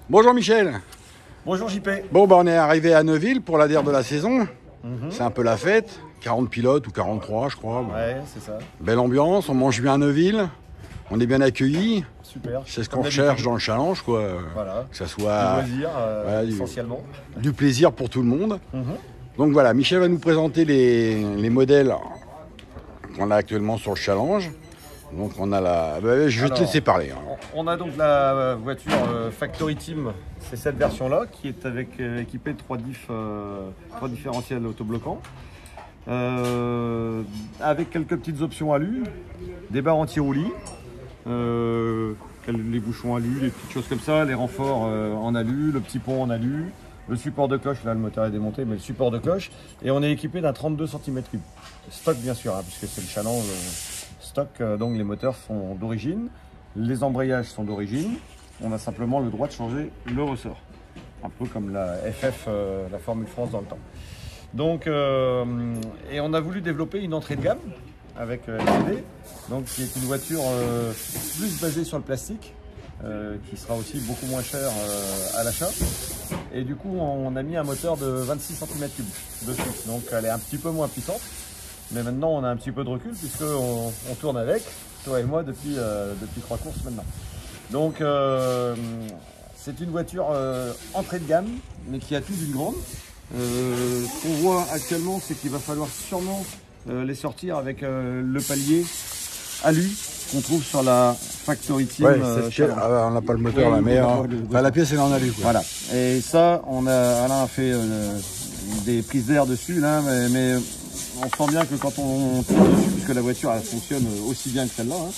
Bonjour Michel. Bonjour JP. Bon, on est arrivé à Neuville pour la dernière de la saison. C'est un peu la fête. 40 pilotes ou 43, je crois. Ouais, c'est ça. Belle ambiance, on mange bien à Neuville. On est bien accueillis. Super. C'est ce qu'on recherche dans le challenge, quoi. Voilà. Que ça soit du loisir, essentiellement. Du plaisir pour tout le monde. Donc voilà, Michel va nous présenter les modèles qu'on a actuellement sur le challenge. Donc on a la... je vais te laisser parler. On a donc la voiture Factory Team, c'est cette version-là qui est équipée de 3 différentiels autobloquants. Avec quelques petites options alu, des barres anti-roulis, les bouchons alu, les petites choses comme ça, les renforts en alu, le petit pont en alu, le support de cloche, là le moteur est démonté, mais le support de cloche, et on est équipé d'un 32 cm3. Stock bien sûr, hein, puisque c'est le challenge stock, donc les moteurs sont d'origine, les embrayages sont d'origine, on a simplement le droit de changer le ressort, un peu comme la FF, la Formule France dans le temps. Donc, et on a voulu développer une entrée de gamme avec LCD, donc qui est une voiture plus basée sur le plastique, qui sera aussi beaucoup moins cher à l'achat. Et du coup, on a mis un moteur de 26 cm3 dessus, donc elle est un petit peu moins puissante. Mais maintenant, on a un petit peu de recul puisqu'on tourne avec, toi et moi, depuis 3 courses maintenant. Donc, c'est une voiture entrée de gamme, mais qui a tout d'une grande. Ce qu'on voit actuellement, c'est qu'il va falloir sûrement les sortir avec le palier alu qu'on trouve sur la Factory Team. Ouais, on n'a pas le moteur là, mais la pièce est en alu. Quoi. Voilà. Et ça, Alain a fait des prises d'air dessus, là, mais on sent bien que quand on tourne dessus, puisque la voiture elle fonctionne aussi bien que celle-là, hein.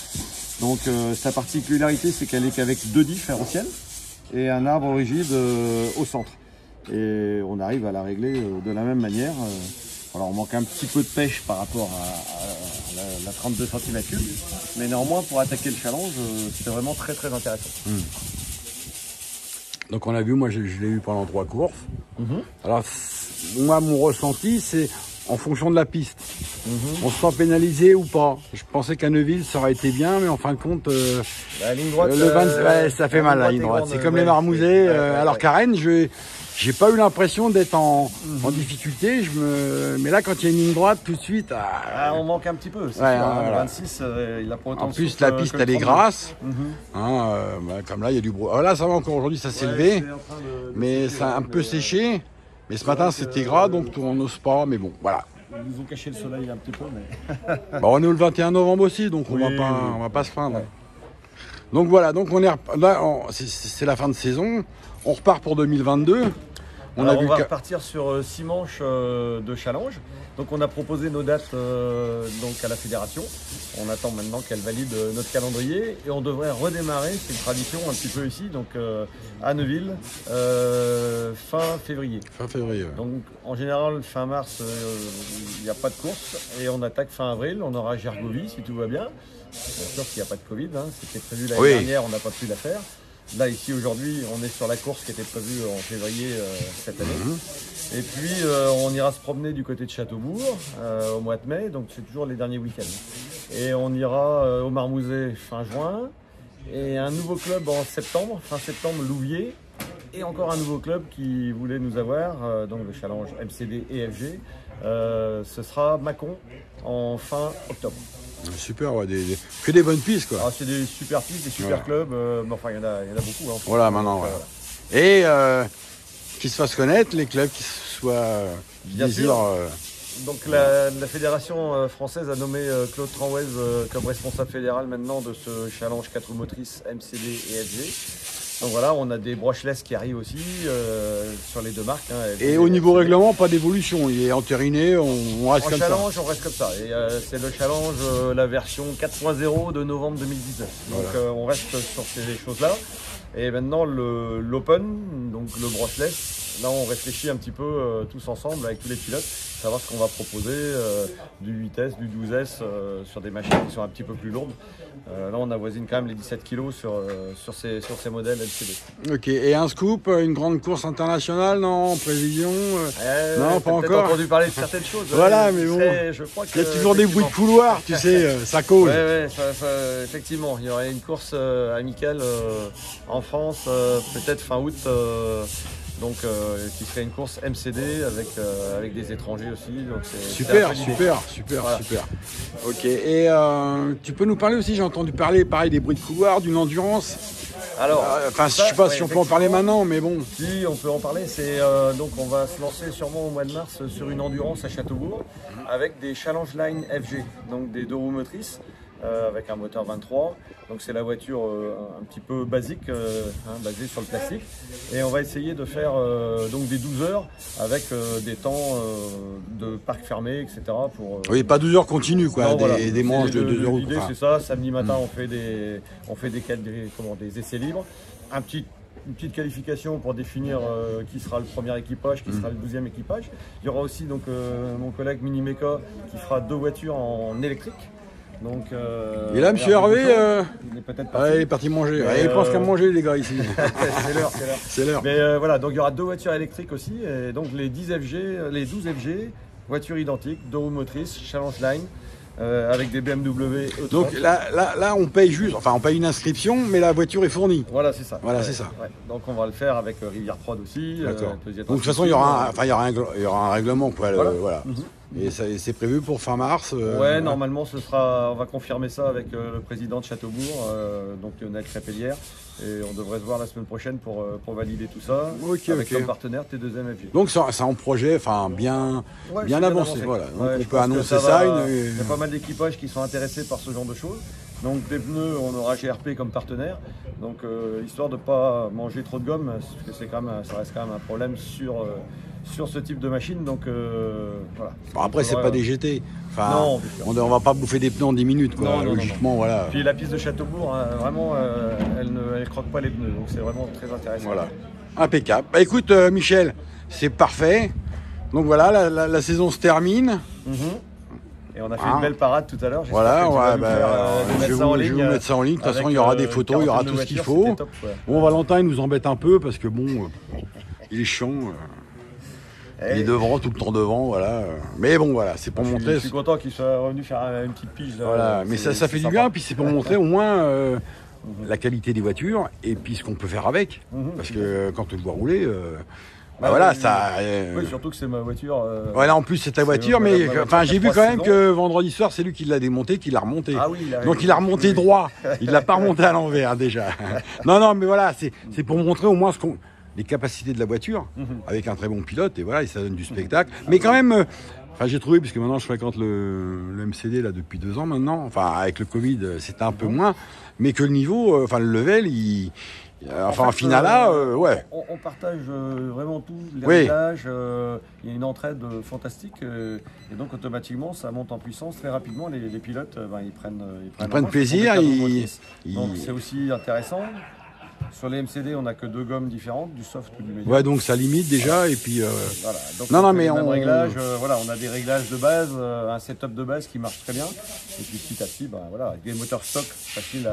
Donc sa particularité, c'est qu'elle est qu'avec 2 différentiels et un arbre rigide au centre. Et on arrive à la régler de la même manière. Alors on manque un petit peu de pêche par rapport à la 32 cm3, mais néanmoins pour attaquer le challenge, c'est vraiment très très intéressant. Donc on a vu, moi je l'ai eu pendant 3 courses. Alors moi mon ressenti c'est en fonction de la piste. On se sent pénalisé ou pas. Je pensais qu'à Neuville ça aurait été bien, mais en fin de compte, la ligne droite, ça fait mal la ligne droite. C'est comme les marmousets. Alors qu'à Rennes, j'ai pas eu l'impression d'être en difficulté. Mais là, quand il y a une ligne droite, tout de suite, on manque un petit peu. Ouais, le 26, il a pas autant. En plus, la piste elle est grasse. Comme là, il y a du brouillard. Là, ça va encore aujourd'hui, ça s'est levé, mais ça a un peu séché. Mais ce matin, c'était gras, donc on n'ose pas. Mais bon, voilà. Ils nous ont caché le soleil un petit peu, mais. On est le 21 novembre aussi, donc on va pas se plaindre. Ouais. Donc voilà, donc on est là, c'est la fin de saison. On repart pour 2022. On va repartir sur 6 manches de challenge. Donc on a proposé nos dates donc à la fédération. On attend maintenant qu'elle valide notre calendrier et on devrait redémarrer, c'est une tradition un petit peu ici, donc à Neuville, fin février. Fin février. Ouais. Donc en général fin mars il n'y a pas de course et on attaque fin avril. On aura Gergovie si tout va bien. Bien sûr qu'il n'y a pas de Covid, hein. C'était prévu l'année dernière, on n'a pas pu la faire. Là, ici, aujourd'hui, on est sur la course qui était prévue en février cette année. Et puis, on ira se promener du côté de Châteaubourg au mois de mai, donc c'est toujours les derniers week-ends. Et on ira au Marmouzet fin juin. Et un nouveau club en septembre, fin septembre, Louviers. Et encore un nouveau club qui voulait nous avoir, donc le challenge MCD et FG. Ce sera Mâcon en fin octobre. Super, ouais, que des bonnes pistes quoi. C'est des super pistes, des super clubs, mais enfin il y en a beaucoup. Hein, voilà maintenant. Voilà. Et qui se fassent connaître, les clubs qui soient bien sûr. Donc la fédération française a nommé Claude Tranwez comme responsable fédéral maintenant de ce challenge 4 roues motrices MCD et FG. Donc voilà, on a des brushless qui arrivent aussi sur les 2 marques. Hein, et au niveau règlement, pas d'évolution, il est entériné, on reste comme ça. En challenge, on reste comme ça. Et c'est le challenge, la version 4.0 de novembre 2019. Donc voilà. On reste sur ces choses-là. Et maintenant l'open, donc le brushless, là, on réfléchit un petit peu tous ensemble avec tous les pilotes, savoir ce qu'on va proposer, du 8S, du 12S sur des machines qui sont un petit peu plus lourdes. Là, on avoisine quand même les 17 kg sur ces modèles LCD. Ok, et un scoop, une grande course internationale, non, en prévision non, pas encore. Entendu parler de certaines choses. Voilà, mais bon, je crois il y a toujours des bruits de couloir, tu sais, ça cause. Ouais, effectivement, il y aurait une course amicale en France, peut-être fin août. Donc, qui serait une course MCD avec des étrangers aussi. Donc super. Voilà. Ok, et tu peux nous parler aussi, j'ai entendu parler, pareil, des bruits de couloir, d'une endurance. Alors, je sais pas si on peut en parler maintenant, mais bon. Si, on peut en parler. Donc, on va se lancer sûrement au mois de mars sur une endurance à Châteaubourg avec des Challenge Line FG, donc des 2 roues motrices. Avec un moteur 23, donc c'est la voiture un petit peu basique, basée sur le plastique, et on va essayer de faire donc des 12 heures avec des temps de parc fermé, etc. Oui, pas 12 heures continues, quoi, non, des manches de 2 heures. L'idée c'est ça, samedi matin on fait des essais libres, une petite qualification pour définir qui sera le premier équipage, qui sera le 12e équipage. Il y aura aussi donc mon collègue Mini Mecha qui fera 2 voitures en électrique. Donc, et là, monsieur Hervé, il est peut-être parti. Il est parti manger. Il pense qu'à manger, les gars, ici. C'est l'heure. Mais voilà, donc il y aura 2 voitures électriques aussi. Et donc les 12 FG, voitures identiques, 2 roues motrices, Challenge Line, avec des BMW E30. Donc là, on paye juste, enfin, on paye une inscription, mais la voiture est fournie. Voilà, c'est ça. Voilà, c'est ça. Ouais. Donc on va le faire avec Rivière Prod aussi. D'accord. Donc de toute façon, il y aura un règlement, quoi. Voilà. Et c'est prévu pour fin mars. Ouais, normalement, on va confirmer ça avec le président de Châteaubourg, donc Lionel Crépelière, et on devrait se voir la semaine prochaine pour valider tout ça. Avec comme partenaire T2M FG. Donc c'est un projet, bien avancé. Voilà. Donc on peut annoncer ça. Il y a pas mal d'équipages qui sont intéressés par ce genre de choses. Donc des pneus, on aura GRP comme partenaire. Donc histoire de ne pas manger trop de gomme, parce que ça reste quand même un problème sur ce type de machine, donc voilà. Bon, après, c'est pas des GT. Non, on va pas bouffer des pneus en 10 minutes, quoi. Non, logiquement, voilà. Puis la piste de Châteaubourg, vraiment, elle ne croque pas les pneus, donc c'est vraiment très intéressant. Voilà, impeccable. Bah écoute, Michel, c'est parfait. Donc voilà, la saison se termine. Et on a fait une belle parade tout à l'heure. Voilà, je vais vous mettre ça en ligne. De toute façon, il y aura des photos, il y aura tout ce qu'il faut. Top, ouais. Bon, Valentin, il nous embête un peu parce que bon, il est chiant. Il est devant, tout le temps devant, voilà. Mais bon, voilà, c'est pour montrer. Je suis content qu'il soit revenu faire une petite pige. Voilà, mais ça fait du bien, puis c'est pour montrer au moins la qualité des voitures et puis ce qu'on peut faire avec. Parce que quand on le voit rouler, voilà, ça. Oui, surtout que c'est ma voiture. Voilà, en plus c'est ta voiture, mais j'ai vu quand même que vendredi soir, c'est lui qui l'a démonté, qui l'a remonté. Ah oui, donc il a remonté droit, il l'a pas remonté à l'envers déjà. non, mais voilà, c'est pour montrer au moins les capacités de la voiture avec un très bon pilote et voilà, et ça donne du spectacle. Mais quand même, j'ai trouvé, puisque maintenant je fréquente le MCD là depuis 2 ans maintenant, enfin avec le Covid c'était un peu moins, mais que le niveau, le level, en finale ouais. On partage vraiment tout, les réglages, il y a une entraide fantastique et donc automatiquement ça monte en puissance très rapidement. Les pilotes, ils prennent plaisir, donc c'est aussi intéressant. Sur les MCD, on n'a que 2 gommes différentes, du soft ou du médium. Ouais, donc ça limite déjà et puis. Voilà. Donc mais on a des réglages de base, un setup de base qui marche très bien. Et puis petit à petit, voilà, avec des moteurs stock, facile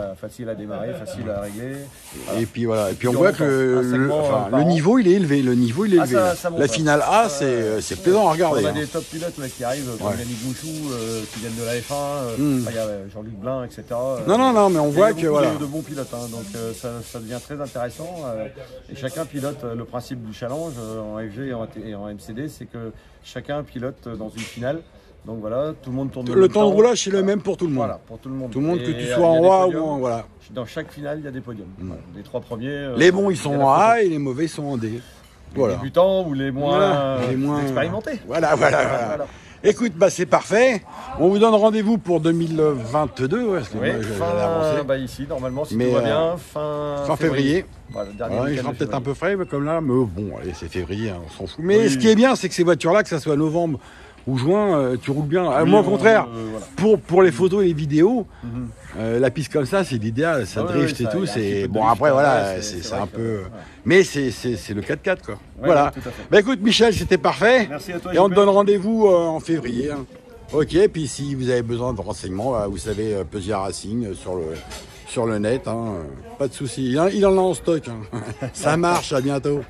à démarrer, facile à régler. Voilà. Et puis voilà, et puis on voit que le niveau il est élevé, ça monte, la finale A, c'est plaisant à regarder. On a des top pilotes qui arrivent, comme Yannick Bouchou, qui viennent de la F1, il y a Jean-Luc Blin, etc. Non, mais on voit que voilà. De bons pilotes, donc ça devient très intéressant et chacun pilote. Le principe du challenge en FG et en MCD, c'est que chacun pilote dans une finale. Donc voilà, tout le monde tourne. Le temps de roulage c'est le même pour tout le monde. Voilà, pour tout le monde. Tout le monde, que tu sois en A ou en voilà. Dans chaque finale, il y a des podiums. Les 3 premiers. Les bons ils sont en A et les mauvais sont en D. Les débutants ou les moins expérimentés. Voilà. Écoute, c'est parfait. On vous donne rendez-vous pour 2022. Parce que moi, ici, normalement, si tout va bien, fin février. Voilà, il sera peut-être un peu frais comme là, mais bon, allez, c'est février, on s'en fout. Mais ce qui est bien, c'est que ces voitures-là, que ça soit novembre ou juin, tu roules bien. Moi, au contraire, voilà. pour les photos et les vidéos, la piste comme ça, c'est l'idéal. Ça drift et tout. C'est bon, après, voilà, c'est un peu. Mais c'est le 4x4, quoi. Voilà. Bah écoute, Michel, c'était parfait. Merci à toi. Et on te donne rendez-vous en février. Hein. Ok, puis si vous avez besoin de renseignements, vous savez, Pesia Racing sur le net, hein, pas de souci. Il en a en stock. Hein. Ça marche, à bientôt.